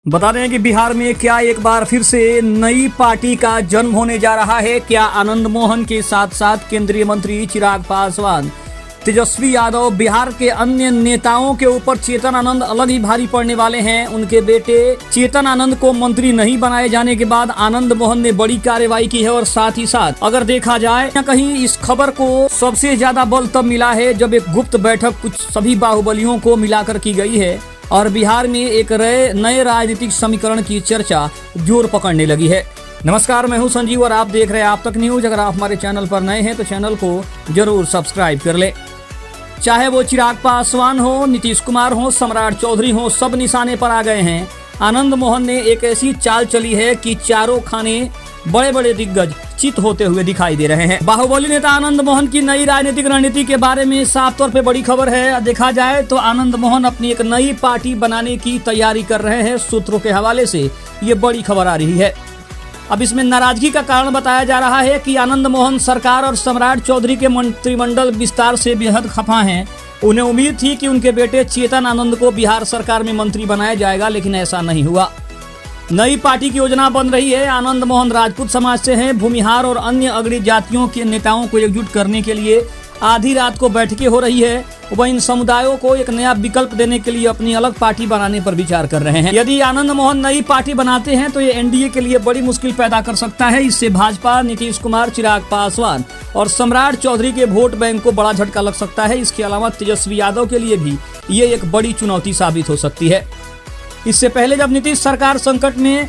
बता दें कि बिहार में क्या एक बार फिर से नई पार्टी का जन्म होने जा रहा है। क्या आनंद मोहन के साथ साथ केंद्रीय मंत्री चिराग पासवान, तेजस्वी यादव, बिहार के अन्य नेताओं के ऊपर चेतन आनंद अलग ही भारी पड़ने वाले हैं। उनके बेटे चेतन आनंद को मंत्री नहीं बनाए जाने के बाद आनंद मोहन ने बड़ी कार्रवाई की है और साथ ही साथ अगर देखा जाए कहीं इस खबर को सबसे ज्यादा बल तब मिला है जब एक गुप्त बैठक कुछ सभी बाहुबलियों को मिलाकर की गई है और बिहार में एक नए राजनीतिक समीकरण की चर्चा जोर पकड़ने लगी है। नमस्कार, मैं हूं संजीव और आप देख रहे हैं आप तक न्यूज। अगर आप हमारे चैनल पर नए हैं तो चैनल को जरूर सब्सक्राइब कर ले। चाहे वो चिराग पासवान हो, नीतीश कुमार हो, सम्राट चौधरी हो, सब निशाने पर आ गए हैं। आनंद मोहन ने एक ऐसी चाल चली है कि चारों खाने बड़े बड़े दिग्गज चित होते हुए दिखाई दे रहे हैं। बाहुबली नेता आनंद मोहन की नई राजनीतिक रणनीति के बारे में साफ तौर पे बड़ी खबर है। देखा जाए तो आनंद मोहन अपनी एक नई पार्टी बनाने की तैयारी कर रहे हैं। सूत्रों के हवाले से ये बड़ी खबर आ रही है। अब इसमें नाराजगी का कारण बताया जा रहा है कि आनंद मोहन सरकार और सम्राट चौधरी के मंत्रिमंडल विस्तार से बेहद खफा हैं। उन्हें उम्मीद थी कि उनके बेटे चेतन आनंद को बिहार सरकार में मंत्री बनाया जाएगा, लेकिन ऐसा नहीं हुआ। नई पार्टी की योजना बन रही है। आनंद मोहन राजपूत समाज से हैं। भूमिहार और अन्य अग्रणी जातियों के नेताओं को एकजुट करने के लिए आधी रात को बैठकें हो रही है। वह इन समुदायों को एक नया विकल्प देने के लिए अपनी अलग पार्टी बनाने पर विचार कर रहे हैं। यदि आनंद मोहन नई पार्टी बनाते हैं तो ये एनडीए के लिए बड़ी मुश्किल पैदा कर सकता है। इससे भाजपा, नीतीश कुमार, चिराग पासवान और सम्राट चौधरी के वोट बैंक को बड़ा झटका लग सकता है। इसके अलावा तेजस्वी यादव के लिए भी ये एक बड़ी चुनौती साबित हो सकती है। इससे पहले जब नीतीश सरकार संकट में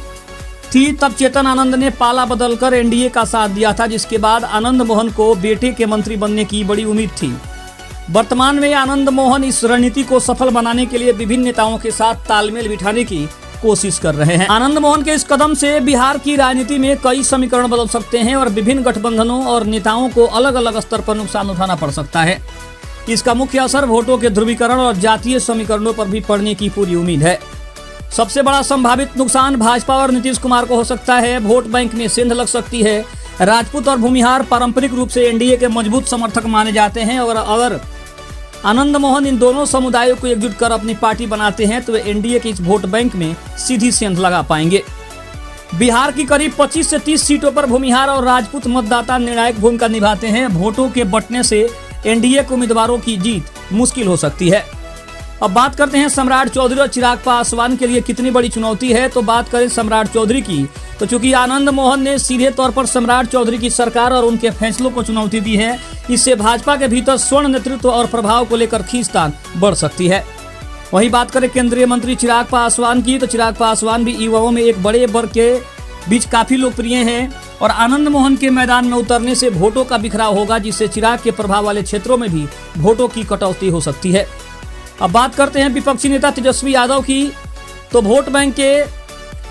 थी तब चेतन आनंद ने पाला बदलकर एनडीए का साथ दिया था, जिसके बाद आनंद मोहन को बेटे के मंत्री बनने की बड़ी उम्मीद थी। वर्तमान में आनंद मोहन इस रणनीति को सफल बनाने के लिए विभिन्न नेताओं के साथ तालमेल बिठाने की कोशिश कर रहे हैं। आनंद मोहन के इस कदम से बिहार की राजनीति में कई समीकरण बदल सकते हैं और विभिन्न गठबंधनों और नेताओं को अलग अलग स्तर पर नुकसान उठाना पड़ सकता है। इसका मुख्य असर वोटों के ध्रुवीकरण और जातीय समीकरणों पर भी पड़ने की पूरी उम्मीद है। सबसे बड़ा संभावित नुकसान भाजपा और नीतीश कुमार को हो सकता है। वोट बैंक में सेंध लग सकती है। राजपूत और भूमिहार पारंपरिक रूप से एनडीए के मजबूत समर्थक माने जाते हैं और अगर आनंद मोहन इन दोनों समुदायों को एकजुट कर अपनी पार्टी बनाते हैं तो वे एनडीए के इस वोट बैंक में सीधी सेंध लगा पाएंगे। बिहार की करीब 25 से 30 सीटों पर भूमिहार और राजपूत मतदाता निर्णायक भूमिका निभाते हैं। वोटों के बंटने से एनडीए के उम्मीदवारों की जीत मुश्किल हो सकती है। अब बात करते हैं सम्राट चौधरी और चिराग पासवान के लिए कितनी बड़ी चुनौती है। तो बात करें सम्राट चौधरी की, तो चूंकि आनंद मोहन ने सीधे तौर पर सम्राट चौधरी की सरकार और उनके फैसलों को चुनौती दी है, इससे भाजपा के भीतर स्वर्ण नेतृत्व और प्रभाव को लेकर खींचतान बढ़ सकती है। वहीं बात करें केंद्रीय मंत्री चिराग पासवान की, तो चिराग पासवान भी युवाओं में एक बड़े वर्ग के बीच काफी लोकप्रिय हैं और आनंद मोहन के मैदान में उतरने से वोटों का बिखराव होगा, जिससे चिराग के प्रभाव वाले क्षेत्रों में भी वोटों की कटौती हो सकती है। अब बात करते हैं विपक्षी नेता तेजस्वी यादव की, तो वोट बैंक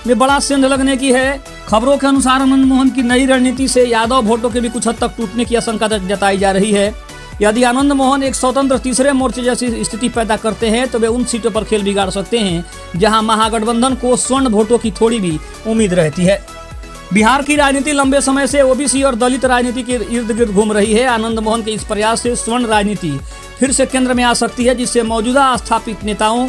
में बड़ा सेंध लगने की है। खबरों के अनुसार आनंद मोहन की नई रणनीति से यादव वोटों के भी कुछ हद तक टूटने की आशंका जताई जा रही है। यदि आनंद मोहन एक स्वतंत्र तीसरे मोर्चे जैसी स्थिति पैदा करते हैं तो वे उन सीटों पर खेल बिगाड़ सकते हैं जहां महागठबंधन को स्वर्ण वोटों की थोड़ी भी उम्मीद रहती है। बिहार की राजनीति लंबे समय से ओबीसी और दलित राजनीति के इर्द गिर्द घूम रही है। आनंद मोहन के इस प्रयास से स्वर्ण राजनीति फिर से केंद्र में आ सकती है, जिससे मौजूदा स्थापित नेताओं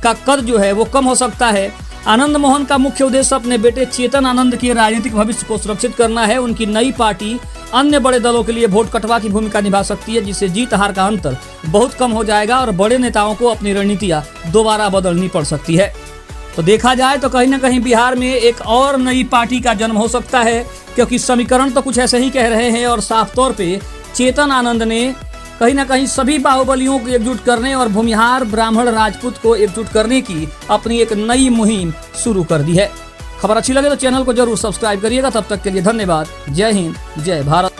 का कद जो है वो कम हो सकता है। आनंद मोहन का मुख्य उद्देश्य अपने बेटे चेतन आनंद के राजनीतिक भविष्य को सुरक्षित करना है। उनकी नई पार्टी अन्य बड़े दलों के लिए वोट कटवा की भूमिका निभा सकती है, जिससे जीत हार का अंतर बहुत कम हो जाएगा और बड़े नेताओं को अपनी रणनीतियां दोबारा बदलनी पड़ सकती है। तो देखा जाए तो कहीं ना कहीं बिहार में एक और नई पार्टी का जन्म हो सकता है, क्योंकि समीकरण तो कुछ ऐसे ही कह रहे हैं और साफ तौर पे चेतन आनंद ने कहीं ना कहीं सभी बाहुबलियों को एकजुट करने और भूमिहार, ब्राह्मण, राजपूत को एकजुट करने की अपनी एक नई मुहिम शुरू कर दी है। खबर अच्छी लगे तो चैनल को जरूर सब्सक्राइब करिएगा। तब तक के लिए धन्यवाद। जय हिंद, जय भारत।